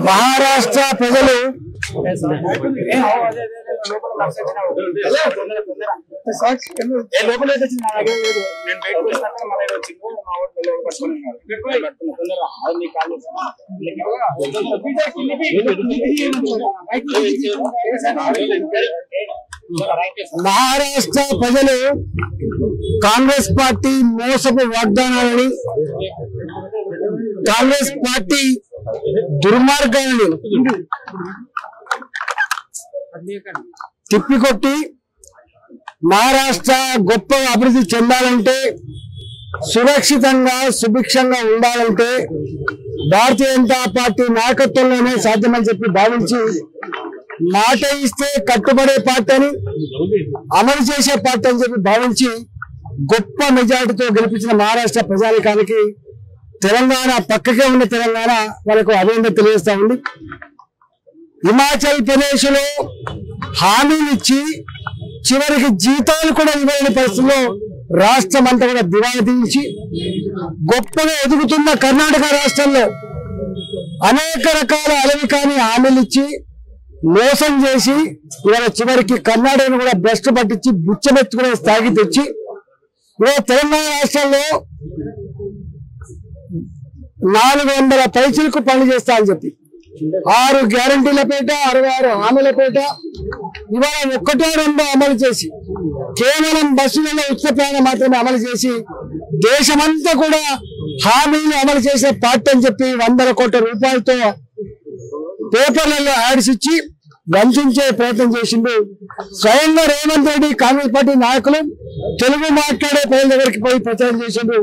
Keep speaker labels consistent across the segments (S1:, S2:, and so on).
S1: మహారాష్ట్ర ప్రజలు కాంగ్రెస్ పార్టీ మోసపు వాగ్దానాలని, కాంగ్రెస్ పార్టీ దుర్మార్గాలను తిప్పికొట్టి మహారాష్ట్ర గొప్పగా అభివృద్ధి చెందాలంటే, సురక్షితంగా సుభిక్షంగా ఉండాలంటే భారతీయ జనతా పార్టీ నాయకత్వంలోనే సాధ్యమని చెప్పి భావించి, మాట ఇస్తే కట్టుబడే పార్టీ అని, అమలు చేసే పార్టీ అని చెప్పి భావించి గొప్ప మెజార్టీతో గెలిపించిన మహారాష్ట్ర ప్రజానికానికి తెలంగాణ, పక్కకే ఉన్న తెలంగాణ వాళ్ళకు అభినందన తెలియజేస్తా ఉంది. హిమాచల్ ప్రదేశ్ లో హామీలు ఇచ్చి చివరికి జీతాలు కూడా ఇవ్వలేని పరిస్థితుల్లో రాష్ట్రం అంతా కూడా దివాళా తీయించి, గొప్పగా ఎదుగుతున్న కర్ణాటక రాష్ట్రంలో అనేక రకాల అలవికాని హామీలు ఇచ్చి మోసం చేసి ఇవాళ చివరికి కర్ణాటకను కూడా భ్రష్టు పట్టించి బుచ్చమెత్తుకునే స్థాయికి తెచ్చి, ఇవాళ తెలంగాణ రాష్ట్రంలో 400 పైసలకు పనులు చేస్తా అని చెప్పి 6 గ్యారంటీల పేట, 66 హామీల పేట ఇవాళ 1-2 అమలు చేసి, కేవలం బస్సులలో ఉచిత ప్రయాణం మాత్రమే అమలు చేసి దేశమంతా కూడా హామీలు అమలు చేసే పార్టీ అని చెప్పి 100 కోట్ల రూపాయలతో పేపర్లలో యాడ్స్ ఇచ్చి వంచే ప్రయత్నం చేసిండు. స్వయంగా రేవంత్ రెడ్డి కాంగ్రెస్ పార్టీ నాయకులు తెలుగు మాట్లాడే ప్రజల దగ్గరికి పోయి ప్రచారం చేసిండు,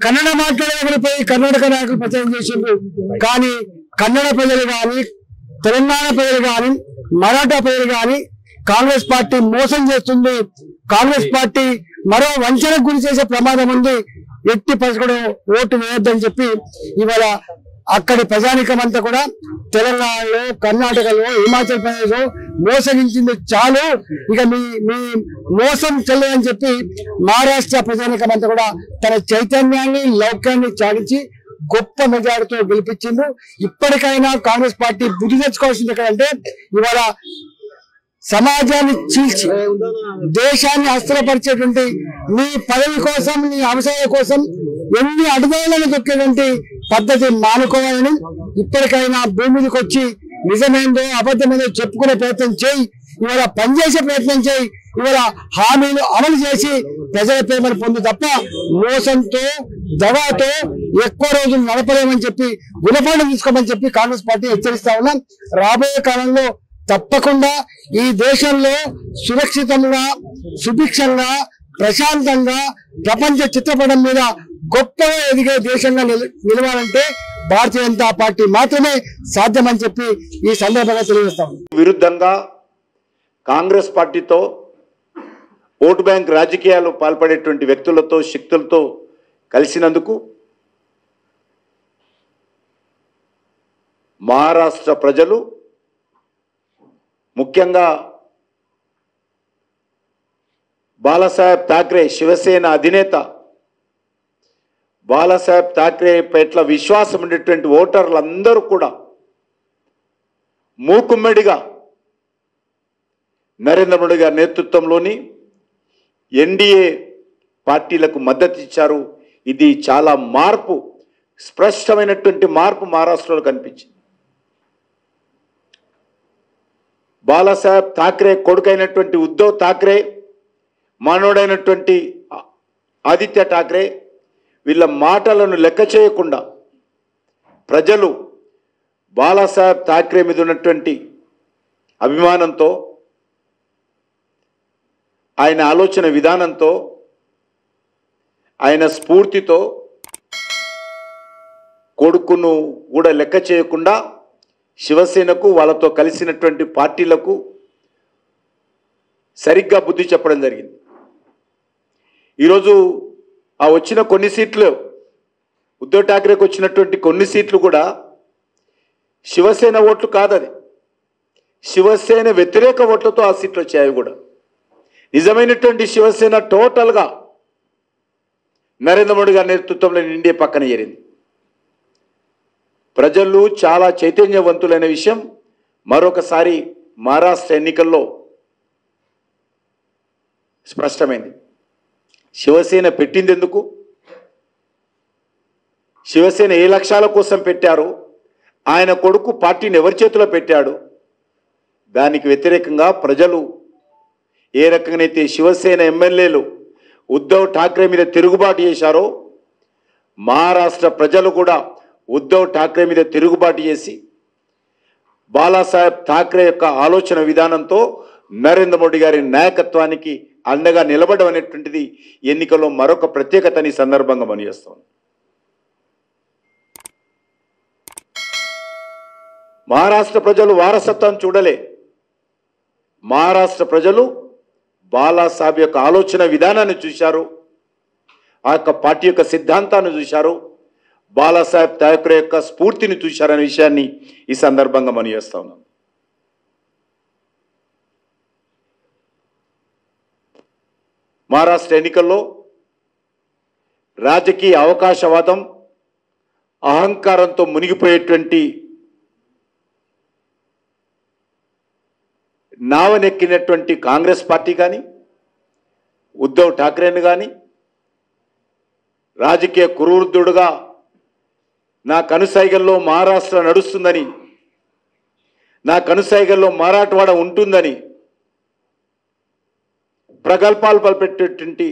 S1: కన్నడ మాట్లాడే దగ్గరికి పోయి కర్ణాటక నాయకులు ప్రచారం చేసిండు. కానీ కన్నడ ప్రజలు కానీ, తెలంగాణ ప్రజలు కానీ, మరాఠా ప్రజలు కానీ కాంగ్రెస్ పార్టీ మోసం చేస్తుంది, కాంగ్రెస్ పార్టీ మరో వంచనకు గురి చేసే ప్రమాదం ఉంది, ఎట్టి పరిస్థితుల్లో ఓటు వేయొద్దని చెప్పి ఇవాళ అక్కడి ప్రజానికం అంతా కూడా తెలంగాణలో, కర్ణాటకలో, హిమాచల్ ప్రదేశ్ లో మోసగించింది చాలు, ఇక మీ మోసం చెల్లదని చెప్పి మహారాష్ట్ర ప్రజానికం అంతా కూడా తన చైతన్యాన్ని, లౌక్యాన్ని చాటించి గొప్ప మెజారిటీతో గెలిపించింది. ఇప్పటికైనా కాంగ్రెస్ పార్టీ బుద్ధి తెచ్చుకోవాల్సింది ఎక్కడంటే, ఇవాళ సమాజాన్ని చీల్చి దేశాన్ని అస్థిరపరిచేటువంటి నీ పదవి కోసం, నీ అవసరాల కోసం ఎన్ని అడుగులను దొక్కేటువంటి పద్ధతి మానుకోవాలని, ఇప్పటికైనా భూమి మీదకి వచ్చి నిజమేందో అబద్ధమేందో చెప్పుకునే ప్రయత్నం చేయి, ఇవాళ పనిచేసే ప్రయత్నం చేయి, ఇవాళ హామీలు అమలు చేసి ప్రజల ప్రేమను పొందు తప్ప మోసంతో, దగాతో ఎక్కువ రోజులు నడపలేమని చెప్పి గుణపాఠం తీసుకోమని చెప్పి కాంగ్రెస్ పార్టీ హెచ్చరిస్తా ఉన్నాం. రాబోయే కాలంలో తప్పకుండా ఈ దేశంలో సురక్షితంగా, సుభిక్షంగా, ప్రశాంతంగా ప్రపంచ చిత్రపటం మీద గొప్పగా ఎదిగే దేశంగా నిలవాలంటే భారతీయ జనతా పార్టీ మాత్రమే సాధ్యమని చెప్పి ఈ సందర్భంగా తెలియజేస్తాం.
S2: విరుద్ధంగా కాంగ్రెస్ పార్టీతో ఓటు బ్యాంక్ రాజకీయాలు పాల్పడేటువంటి వ్యక్తులతో, శక్తులతో కలిసినందుకు మహారాష్ట్ర ప్రజలు, ముఖ్యంగా బాలాసాహెబ్ ఠాక్రే, శివసేన అధినేత బాలాసాహెబ్ ఠాక్రే పట్ల విశ్వాసం ఉండేటువంటి ఓటర్లందరూ కూడా మూకుమ్మడిగా నరేంద్ర మోడీ గారి నేతృత్వంలోని ఎన్డీఏ పార్టీలకు మద్దతు ఇచ్చారు. ఇది చాలా మార్పు, స్పష్టమైనటువంటి మార్పు మహారాష్ట్రలో కనిపించింది. బాలాసాహెబ్ ఠాక్రే కొడుకైనటువంటి ఉద్ధవ్ ఠాక్రే, మానవుడైనటువంటి ఆదిత్య ఠాక్రే, వీళ్ళ మాటలను లెక్క చేయకుండా ప్రజలు బాలాసాహెబ్ ఠాక్రే మీద ఉన్నటువంటి అభిమానంతో, ఆయన ఆలోచన విధానంతో, ఆయన స్ఫూర్తితో కొడుకును కూడా లెక్క చేయకుండా శివసేనకు, వాళ్ళతో కలిసినటువంటి పార్టీలకు సరిగ్గా బుద్ధి చెప్పడం జరిగింది. ఈరోజు ఆ వచ్చిన కొన్ని సీట్లు, ఉద్ధవ్ ఠాక్రేకి వచ్చినటువంటి కొన్ని సీట్లు కూడా శివసేన ఓట్లు కాదది, శివసేన వ్యతిరేక ఓట్లతో ఆ సీట్లు వచ్చాయి. కూడా నిజమైనటువంటి శివసేన టోటల్గా నరేంద్ర మోడీ గారి నేతృత్వంలో ఇండియా పక్కన చేరింది. ప్రజలు చాలా చైతన్యవంతులైన విషయం మరొకసారి మహారాష్ట్ర ఎన్నికల్లో స్పష్టమైంది. శివసేన పెట్టింది ఎందుకు, శివసేన ఏ లక్ష్యాల కోసం పెట్టారో, ఆయన కొడుకు పార్టీని ఎవరి చేతిలో పెట్టాడు, దానికి వ్యతిరేకంగా ప్రజలు ఏ రకంగానైతే శివసేన ఎమ్మెల్యేలు ఉద్ధవ్ ఠాక్రే మీద తిరుగుబాటు చేశారో, మహారాష్ట్ర ప్రజలు కూడా ఉద్ధవ్ ఠాక్రే మీద తిరుగుబాటు చేసి బాలాసాహెబ్ ఠాక్రే యొక్క ఆలోచన విధానంతో నరేంద్ర మోడీ గారి నాయకత్వానికి అండగా నిలబడడం అనేటువంటిది ఎన్నికల్లో మరొక ప్రత్యేకతని సందర్భంగా పనిచేస్తాం. మహారాష్ట్ర ప్రజలు వారసత్వం చూడలే, మహారాష్ట్ర ప్రజలు బాలాసాహెబ్ యొక్క ఆలోచన విధానాన్ని చూశారు, ఆ యొక్క పార్టీ యొక్క సిద్ధాంతాన్ని చూశారు, బాలాసాహెబ్ ఠాక్రే యొక్క స్ఫూర్తిని చూశారనే విషయాన్ని ఈ సందర్భంగా మనం చేస్తా ఉన్నాం. మహారాష్ట్ర ఎన్నికల్లో రాజకీయ అవకాశవాదం, అహంకారంతో మునిగిపోయేటువంటి నావనెక్కినటువంటి కాంగ్రెస్ పార్టీ కానీ, ఉద్ధవ్ ఠాక్రేని కానీ రాజకీయ కురువృద్ధుడుగా నా కనుసైగల్లో మహారాష్ట్ర నడుస్తుందని, నా కనుసైగల్లో మరాఠవాడ ఉంటుందని ప్రగల్భాలు పలిపెట్టేటువంటి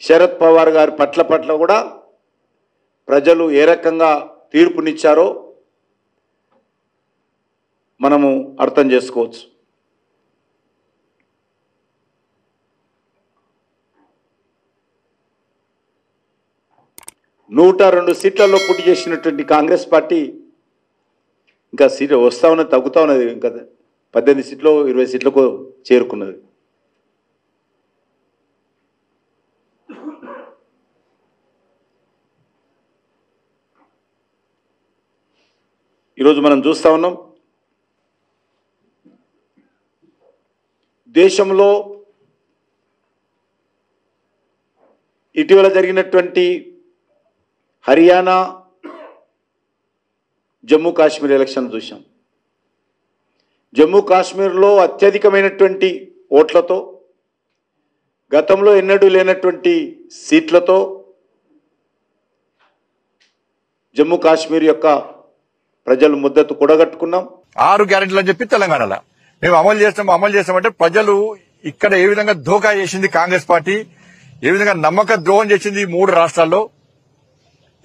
S2: శరద్ పవార్ గారి పట్ల కూడా ప్రజలు ఏ రకంగా తీర్పునిచ్చారో మనము అర్థం చేసుకోవచ్చు. నూట 2 సీట్లలో పోటీ చేసినటువంటి కాంగ్రెస్ పార్టీ ఇంకా సీట్లు వస్తా ఉన్నది, తగ్గుతా ఉన్నది. ఇంకా 18 సీట్లు 20 సీట్లకు చేరుకున్నది. ఈరోజు మనం చూస్తా ఉన్నాం, దేశంలో ఇటీవల జరిగినటువంటి హర్యానా, జమ్మూ కాశ్మీర్ ఎలక్షన్ చూసాం. జమ్మూ కాశ్మీర్లో అత్యధికమైనటువంటి ఓట్లతో, గతంలో ఎన్నడూ లేనటువంటి సీట్లతో జమ్మూ కాశ్మీర్ యొక్క ప్రజలు ముద్దతు కూడగట్టుకున్నాం.
S3: 6 గ్యారెంటీలు అని చెప్పి తెలంగాణలో మేము అమలు చేస్తామంటే ప్రజలు ఇక్కడ ఏ విధంగా ధోకా చేసింది కాంగ్రెస్ పార్టీ, ఏ విధంగా నమ్మక ద్రోహం చేసింది 3 రాష్ట్రాల్లో,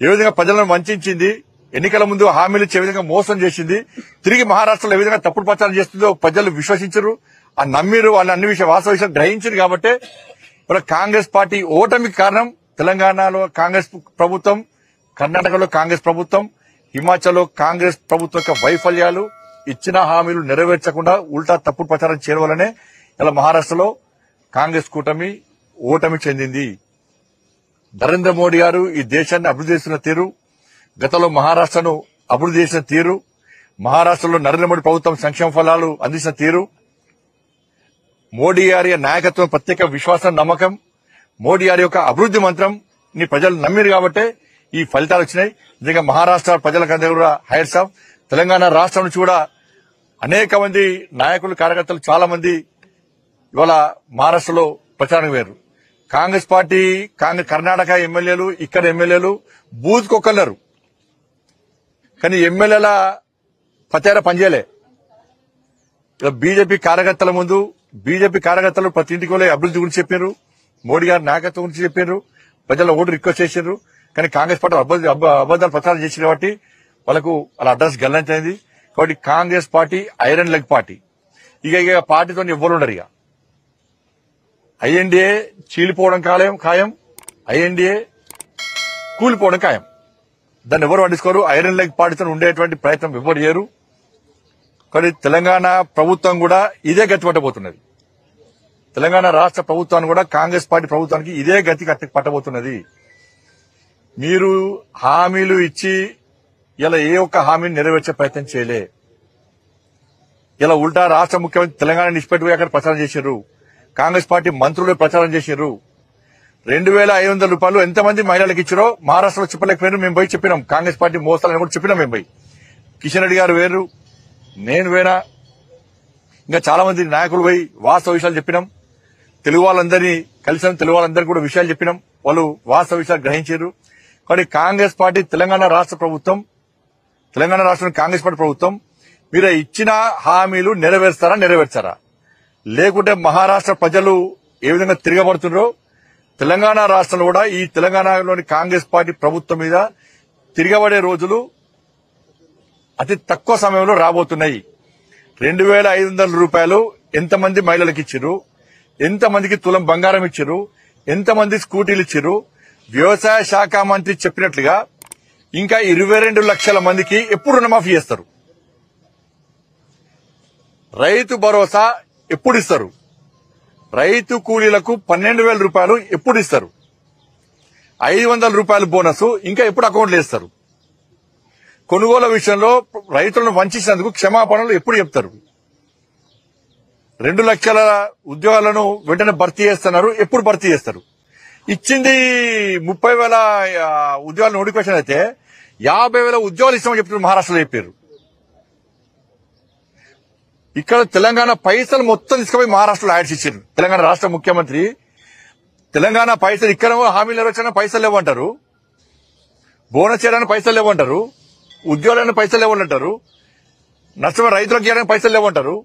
S3: ఏ విధంగా ప్రజలను వంచింది, ఎన్నికల ముందు హామీలు ఇచ్చే విధంగా మోసం చేసింది, తిరిగి మహారాష్ట్రలో ఏ విధంగా తప్పుడు ప్రచారం చేస్తుందో ప్రజలు విశ్వసించరు, ఆ నమ్మిరు, వాళ్ళు అన్ని వాస్తవ విషయాలు గ్రహించారు. కాబట్టి ఇప్పుడు కాంగ్రెస్ పార్టీ ఓటమికి కారణం తెలంగాణలో కాంగ్రెస్ ప్రభుత్వం, కర్ణాటకలో కాంగ్రెస్ ప్రభుత్వం, హిమాచల్లో కాంగ్రెస్ ప్రభుత్వం యొక్క వైఫల్యాలు, ఇచ్చిన హామీలు నెరవేర్చకుండా ఉల్టా తప్పుడు ప్రచారం చేయడం వల్లనే ఇలా మహారాష్ట్రలో కాంగ్రెస్ కూటమి ఓటమి చెందింది. నరేంద్ర మోడీ గారు ఈ దేశాన్ని అభివృద్ధి చేస్తున్న తీరు, గతంలో మహారాష్ట్రను అభివృద్ధి చేసిన తీరు, మహారాష్ట్రలో నరేంద్ర మోడీ ప్రభుత్వం సంక్షేమ ఫలాలు అందించిన తీరు, మోడీ గారి నాయకత్వం ప్రత్యేక విశ్వాసం, నమ్మకం, మోడీ గారి యొక్క అభివృద్ధి మంత్రం ని ప్రజలు నమ్మిరు కాబట్టి ఈ ఫలితాలు వచ్చినాయి. నిజంగా మహారాష్ట్ర ప్రజలకందరూ కూడా హైర్స్ ఆఫ్. తెలంగాణ రాష్ట్రం నుంచి కూడా అనేక మంది నాయకులు, కార్యకర్తలు చాలా మంది ఇవాళ మహారాష్ట్రలో ప్రచారం వేరు. కాంగ్రెస్ పార్టీ కర్ణాటక ఎమ్మెల్యేలు, ఇక్కడ ఎమ్మెల్యేలు బూత్ కొక్కన్నారు, కానీ ఎమ్మెల్యేల ప్రచారం పనిచేయలే. బీజేపీ కార్యకర్తల ముందు బీజేపీ కార్యకర్తలు ప్రతి ఇంటికి వెళ్ళి అభివృద్ధి గురించి చెప్పారు, మోడీ గారి నాయకత్వం గురించి చెప్పారు, ప్రజల ఓటు రిక్వెస్ట్ చేశారు. కానీ కాంగ్రెస్ పార్టీ అబద్దాలు ప్రచారం చేసింది కాబట్టి వాళ్ళకు వాళ్ళ అడ్రస్ గల్లంతైంది. కాబట్టి Congress party iron leg party. ఇక పార్టీతో ఎవ్వరు ఉండరు. ఇక ఐఎన్డీఏ చీలిపోవడం ఖాయం, ఐఎన్డీఏ కూలిపోవడం ఖాయం. దాన్ని ఎవరు పట్టించుకోరు. ఐరన్ లెగ్ పార్టీతో ఉండేటువంటి ప్రయత్నం ఎవరు చేయరు. కానీ తెలంగాణ ప్రభుత్వం కూడా ఇదే గతి పట్టబోతున్నది. తెలంగాణ రాష్ట్ర ప్రభుత్వాన్ని కూడా కాంగ్రెస్ పార్టీ ప్రభుత్వానికి ఇదే గతి పట్టబోతున్నది. మీరు హామీలు ఇచ్చి ఇలా ఏ ఒక్క హామీని నెరవేర్చే ప్రయత్నం చేయలే. ఇలా ఉల్టా రాష్ట్ర ముఖ్యమంత్రి తెలంగాణ నిష్పెట్టుకుని అక్కడ ప్రచారం చేశారు. కాంగ్రెస్ పార్టీ మంత్రులు ప్రచారం చేశారు. 2,500 రూపాయలు ఎంతమంది మహిళలకు ఇచ్చారో మహారాష్ట్రలో చెప్పలేకపోయారు. మేము పోయి చెప్పినాం. కాంగ్రెస్ పార్టీ మోస్తాలని కూడా చెప్పినాం. మేము పోయి కిషన్ రెడ్డి గారు వేరు, నేను వేరా, ఇంకా చాలా మంది నాయకులు పోయి వాస్తవ విషయాలు చెప్పినాం. తెలుగు వాళ్ళందరినీ కలిసాం. తెలుగు వాళ్ళందరికీ కూడా విషయాలు చెప్పినాం. వాళ్ళు వాస్తవ విషయాలు గ్రహించారు. కానీ కాంగ్రెస్ పార్టీ తెలంగాణ రాష్ట్ర ప్రభుత్వం, తెలంగాణ రాష్ట్రం కాంగ్రెస్ పార్టీ ప్రభుత్వం మీరు ఇచ్చిన హామీలు నెరవేర్చారా? లేకుంటే మహారాష్ట్ర ప్రజలు ఏ విధంగా తిరగబడుతున్నారో తెలంగాణ రాష్ట్రంలో కూడా ఈ తెలంగాణలోని కాంగ్రెస్ పార్టీ ప్రభుత్వం మీద తిరగబడే రోజులు అతి తక్కువ సమయంలో రాబోతున్నాయి. 2,500 రూపాయలు ఎంతమంది మహిళలకు ఇచ్చారు? ఎంతమందికి తులం బంగారం ఇచ్చారు? ఎంతమంది స్కూటీలు ఇచ్చారు? వ్యవసాయ శాఖ మంత్రి చెప్పినట్లుగా ఇంకా 22 లక్షల మందికి ఎప్పుడు రుణమాఫీ చేస్తారు? రైతు భరోసా ఎప్పుడు ఇస్తారు? రైతు కూలీలకు 12,000 రూపాయలు ఎప్పుడు ఇస్తారు? 500 రూపాయల బోనస్ ఇంకా ఎప్పుడు అకౌంట్లు వేస్తారు? కొనుగోలు విషయంలో రైతులను వంచినందుకు క్షమాపణలు ఎప్పుడు చెప్తారు? 2 లక్షల ఉద్యోగాలను వెంటనే భర్తీ చేస్తున్నారు, ఎప్పుడు భర్తీ చేస్తారు? ఇచ్చింది 30,000 ఉద్యోగాల నోటిఫికేషన్ అయితే 50,000 ఉద్యోగాలు ఇస్తామని చెప్తున్నారు. మహారాష్ట్రలో చెప్పారు. ఇక్కడ తెలంగాణ పైసలు మొత్తం తీసుకుపోయి మహారాష్ట్రలో యాడ్స్ ఇచ్చారు. తెలంగాణ రాష్ట్ర ముఖ్యమంత్రి తెలంగాణ పైసలు ఇక్కడ హామీలు నెరవేర్చడానికి పైసలు లేవంటారు, బోనస్ చేయడానికి పైసలు లేవంటారు, ఉద్యోగాలకు పైసలు లేవంటారు, నష్టమైన రైతులకు చేయడానికి పైసలు లేవంటారు,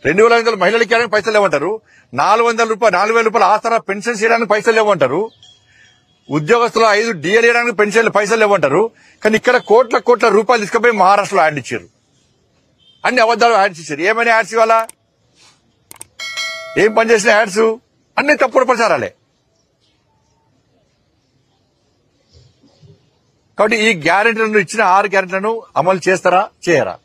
S3: 2,500 మహిళలకు చేయడానికి పైసలు లేవంటారు, 4,000 రూపాయలు ఆసరా పెన్షన్ చేయడానికి పైసలు లేవంటారు, ఉద్యోగస్తులు 5 డిఎల్ చేయడానికి పెన్షన్ పైసలు లేవంటారు. కానీ ఇక్కడ కోట్ల రూపాయలు తీసుకుపోయి మహారాష్ట్రలో యాడ్ ఇచ్చారు. అన్ని అబద్దాలు యాడ్స్ ఇచ్చారు. ఏమైనా యాడ్స్ ఇవ్వాలా? ఏం పనిచేసిన యాడ్స్? అన్ని తప్పుడు ప్రచారాలే. కాబట్టి ఈ గ్యారెంటీలను ఇచ్చిన 6 గ్యారెంటీలను అమలు చేస్తారా, చేయరా?